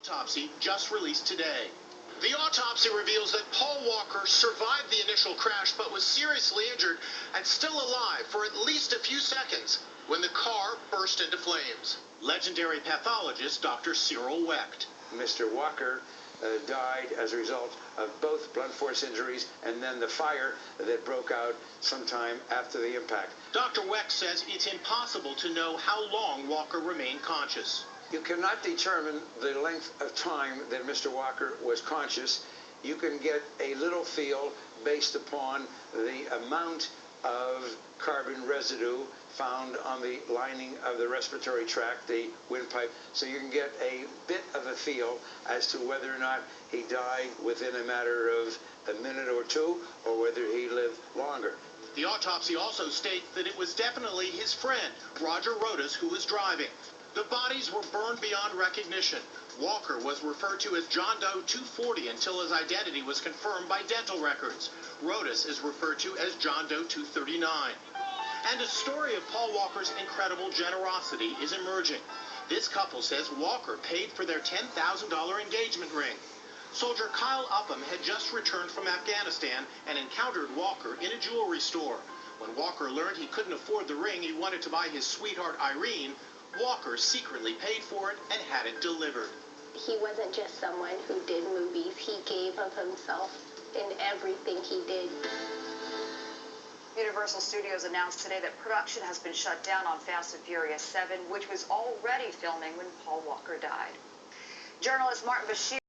Autopsy just released today. The autopsy reveals that Paul Walker survived the initial crash but was seriously injured and still alive for at least a few seconds when the car burst into flames. Legendary pathologist Dr. Cyril Wecht. Mr. Walker died as a result of both blunt force injuries and then the fire that broke out sometime after the impact. Dr. Wecht says it's impossible to know how long Walker remained conscious. You cannot determine the length of time that Mr. Walker was conscious. You can get a little feel based upon the amount of carbon residue found on the lining of the respiratory tract, the windpipe. So you can get a bit of a feel as to whether or not he died within a matter of a minute or two, or whether he lived longer. The autopsy also states that it was definitely his friend, Roger Rodas, who was driving. The bodies were burned beyond recognition. Walker was referred to as John Doe 240 until his identity was confirmed by dental records. Rodas is referred to as John Doe 239. And a story of Paul Walker's incredible generosity is emerging. This couple says Walker paid for their $10,000 engagement ring. Soldier Kyle Upham had just returned from Afghanistan and encountered Walker in a jewelry store. When Walker learned he couldn't afford the ring he wanted to buy his sweetheart Irene, Walker secretly paid for it and had it delivered. He wasn't just someone who did movies. He gave of himself in everything he did. Universal Studios announced today that production has been shut down on Fast and Furious 7, which was already filming when Paul Walker died. Journalist Martin Bashir